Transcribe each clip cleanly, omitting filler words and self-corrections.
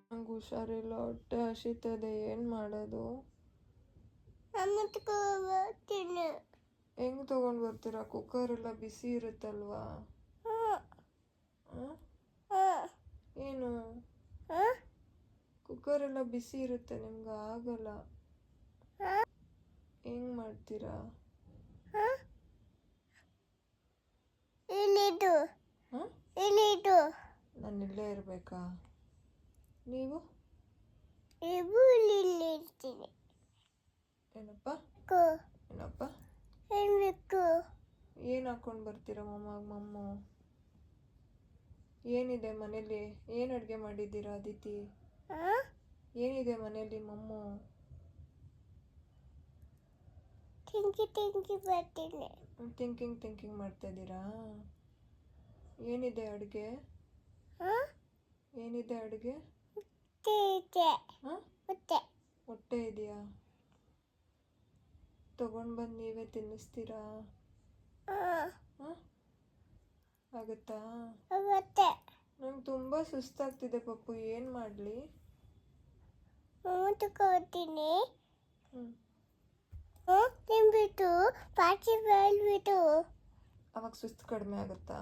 ನಂಗೆ ಹುಷಾರಿಲ್ಲ, ಹೊಟ್ಟೆ ಹಸಿತದೆ, ಏನು ಮಾಡೋದು? ಹೆಂಗೆ ತೊಗೊಂಡು ಬರ್ತೀರಾ? ಕುಕ್ಕರ್ ಎಲ್ಲ ಬಿಸಿ ಇರುತ್ತಲ್ವಾ? ಏನು ಕುಕ್ಕರ್ ಎಲ್ಲ ಬಿಸಿ ಇರುತ್ತೆ, ನಿಮ್ಗೆ ಆಗಲ್ಲ. ಹೆಂಗೆ ಮಾಡ್ತೀರಾ? ನಾನು ಇಲ್ಲೇ ಇರಬೇಕಾ? ನೀವು ಏನಪ್ಪ ಏನಪ್ಪ ಏನು ಹಾಕೊಂಡು ಬರ್ತೀರಾ ಮಮ್ಮು? ಏನಿದೆ ಮನೇಲಿ? ಏನು ಅಡುಗೆ ಮಾಡಿದ್ದೀರಾ ಅದಿತಿ? ಏನಿದೆ ಮನೇಲಿ ಮಮ್ಮು? ಥಿಂಕಿಂಗ್ ಮಾಡ್ತಾ ಇದ್ದೀರಾ? ಏನಿದೆ ಅಡುಗೆ? ಏನಿದೆ ಅಡುಗೆ? ಮೊಟ್ಟೆ ಇದೆಯಾ? ತಗೊಂಡು ಬಂದು ನೀವೇ ತಿನ್ನಿಸ್ತೀರಾ? ಆಗುತ್ತಾ? ನಂಗೆ ತುಂಬ ಸುಸ್ತಾಗ್ತಿದೆ ಪಪ್ಪು, ಏನು ಮಾಡಲಿ? ಅವಾಗ ಸುಸ್ತು ಕಡಿಮೆ ಆಗುತ್ತಾ?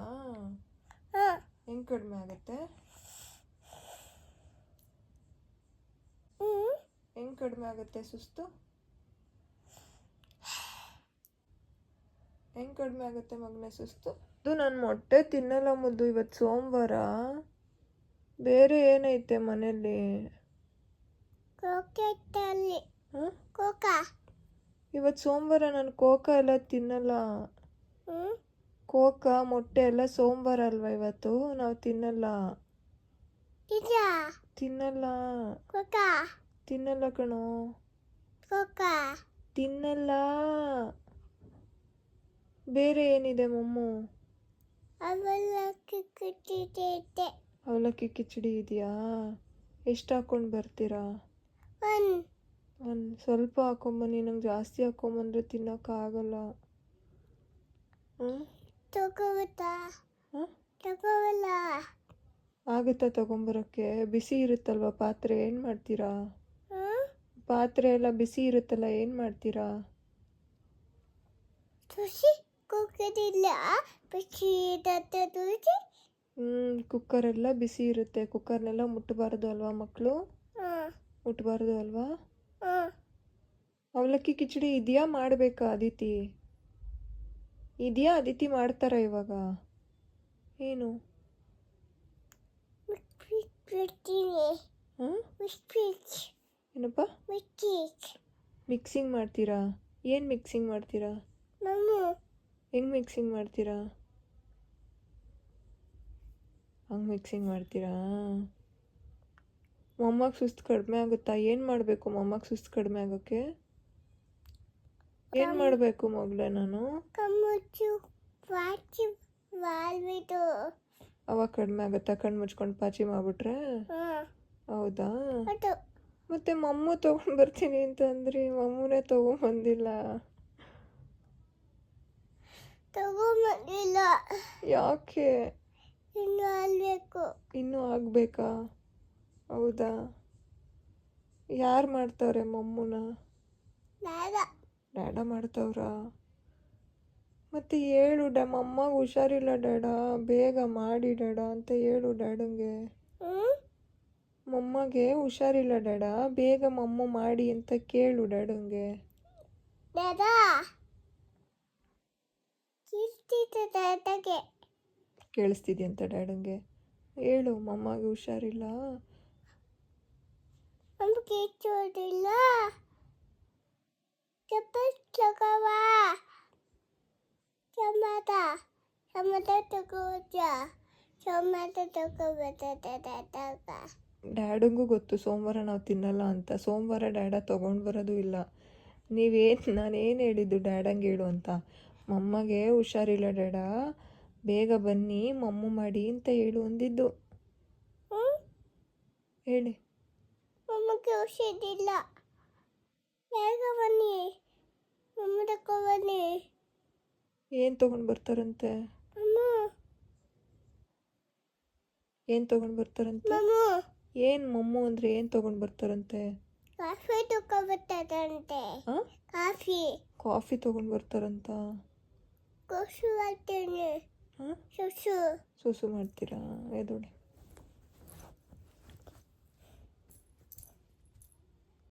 ಹೆಂಗೆ ಕಡಿಮೆ ಆಗುತ್ತೆ? ಹೆಂಗೆ ಕಡಿಮೆ ಆಗುತ್ತೆ ಸುಸ್ತು? ಹೆಂಗೆ ಕಡಿಮೆ ಆಗುತ್ತೆ ಮಗನೇ ಸುಸ್ತು? ಇದು ನಾನು ಮೊಟ್ಟೆ ತಿನ್ನಲ್ಲ ಮುದ್ದು, ಇವತ್ತು ಸೋಮವಾರ. ಬೇರೆ ಏನೈತೆ ಮನೇಲಿ? ಇವತ್ತು ಸೋಮವಾರ, ನಾನು ಕೋಕಾ ಎಲ್ಲ ತಿನ್ನಲ್ಲ. ಕೋಕಾ ಮೊಟ್ಟೆ ಎಲ್ಲ ಸೋಮವಾರ ಅಲ್ವಾ ಇವತ್ತು, ನಾವು ತಿನ್ನಲ್ಲ. ತಿನ್ನಲ್ಲ ಕಣೋ, ತಿನ್ನಲ್ಲ. ಬೇರೆ ಏನಿದೆ ಮಮ್ಮು? ಅವಲಕ್ಕಿ ಕಿಚಡಿ ಇದೆಯಾ? ಎಷ್ಟು ಹಾಕೊಂಡು ಬರ್ತೀರಾ? ಒಂದು ಸ್ವಲ್ಪ ಹಾಕೊಂಬನ್ನಿ, ನಂಗೆ ಜಾಸ್ತಿ ಹಾಕೊಂಬಂದ್ರೆ ತಿನ್ನೋಕ್ಕಾಗಲ್ಲ. ಆಗುತ್ತಾ ತಗೊಂಬರೋಕ್ಕೆ? ಬಿಸಿ ಇರುತ್ತಲ್ವ ಪಾತ್ರೆ, ಏನು ಮಾಡ್ತೀರಾ? ಪಾತ್ರೆ ಎಲ್ಲ ಬಿಸಿ ಇರುತ್ತಲ್ಲ, ಏನು ಮಾಡ್ತೀರಾ? ಕುಕ್ಕರ್ ಎಲ್ಲ ಬಿಸಿ ಇರುತ್ತೆ, ಕುಕ್ಕರ್ನೆಲ್ಲ ಮುಟ್ಟಬಾರ್ದು ಅಲ್ವಾ ಮಕ್ಕಳು? ಮುಟ್ಟಬಾರ್ದು ಅಲ್ವಾ? ಅವಲಕ್ಕಿ ಕಿಚಡಿ ಇದೆಯಾ, ಮಾಡಬೇಕಾ ಅದಿತಿ? ಇದೆಯಾ ಅದಿತಿ, ಮಾಡ್ತಾರಾ ಇವಾಗ? ಏನು ಏನಪ್ಪ? ಮಿಕ್ಸಿಂಗ್ ಮಾಡ್ತೀರಾ? ಏನು ಮಿಕ್ಸಿಂಗ್ ಮಾಡ್ತೀರಾ? ಹೆಂಗೆ ಮಿಕ್ಸಿಂಗ್ ಮಾಡ್ತೀರಾ? ಹಂಗೆ ಮಿಕ್ಸಿಂಗ್ ಮಾಡ್ತೀರಾ? ಮೊಮ್ಮಗ ಸುಸ್ತು ಕಡಿಮೆ ಆಗುತ್ತಾ? ಏನು ಮಾಡಬೇಕು ಮೊಮ್ಮಗ ಸುಸ್ತು ಕಡಿಮೆ ಆಗೋಕ್ಕೆ? ಏನು ಮಾಡಬೇಕು ಮಗಳೇ ನಾನು? ಅವಾಗ ಕಡಿಮೆ ಆಗುತ್ತಾ? ಕಣ್ಣು ಮುಚ್ಕೊಂಡು ಪಾಚಿ ಮಾಡಿಬಿಟ್ರೆ? ಹೌದಾ? ಮತ್ತೆ ಮಮ್ಮು ತೊಗೊಂಡು ಬರ್ತೀನಿ ಅಂತಂದ್ರಿ, ಮಮ್ಮೂನೇ ತೊಗೊಂಬಂದಿಲ್ಲ. ಯಾಕೆ? ಇನ್ನೂ ಆಗಬೇಕಾ? ಹೌದಾ? ಯಾರು ಮಾಡ್ತವ್ರೆ ಮಮ್ಮುನ? ಡ್ಯಾಡ ಮಾಡ್ತವ್ರಾ? ಮತ್ತೆ ಹೇಳು ಮಮ್ಮಗೆ ಹುಷಾರಿಲ್ಲ ಡ್ಯಾಡ, ಬೇಗ ಮಾಡಿ ಡ್ಯಾಡ ಅಂತ ಹೇಳು ಡ್ಯಾಡಂಗೆ. ಮಮ್ಮಗೆ ಹುಷಾರಿಲ್ಲ ಡ್ಯಾಡ, ಬೇಗ ಮಮ್ಮು ಮಾಡಿ ಅಂತ ಕೇಳು ಡ್ಯಾಡಂಗೆ. ಕೇಳಿಸ್ತಿದ್ಯಂತ ಡ್ಯಾಡಂಗೆ ಹೇಳು, ಮಮ್ಮಗೆ ಹುಷಾರಿಲ್ಲ. ಡ್ಯಾಡಂಗೂ ಗೊತ್ತು ಸೋಮವಾರ ನಾವು ತಿನ್ನಲ್ಲ ಅಂತ. ಸೋಮವಾರ ಡ್ಯಾಡ ತೊಗೊಂಡು ಬರೋದು ಇಲ್ಲ. ನಾನೇನು ಹೇಳಿದ್ದು ಡ್ಯಾಡಂಗೆ ಹೇಳು ಅಂತ? ಮಮ್ಮಗೆ ಹುಷಾರಿಲ್ಲ ಡ್ಯಾಡ, ಬೇಗ ಬನ್ನಿ ಮಮ್ಮು ಮಾಡಿ ಅಂತ ಹೇಳು ಅಂದಿದ್ದು. ಹೇಳಿ. ಮಮ್ಮಗೆ ಹುಷಾರಿಲ್ಲ, ಬೇಗ ಬನ್ನಿ ಮಮ್ಮು ತಗೊಬನ್ನಿ. ಏನು ತೊಗೊಂಡು ಬರ್ತಾರಂತೆ? ಏನು ತೊಗೊಂಡು ಬರ್ತಾರಂತೆ? ಏನು ಮಮ್ಮು ಅಂದರೆ ಏನು ತೊಗೊಂಡು ಬರ್ತಾರಂತೆ? ಕಾಫಿ ತಗೊಂಡ್ಬರ್ತಾರಂತೆ. ಹಾಂ, ಕಾಫಿ ತೊಗೊಂಡು ಬರ್ತಾರಂತ. ಕೊಸು ಮಾಡ್ತೇನೆ. ಹಾಂ, ಸುಸು ಸುಸು ಮಾಡ್ತೀರಾ? ಎದೋಡಿ.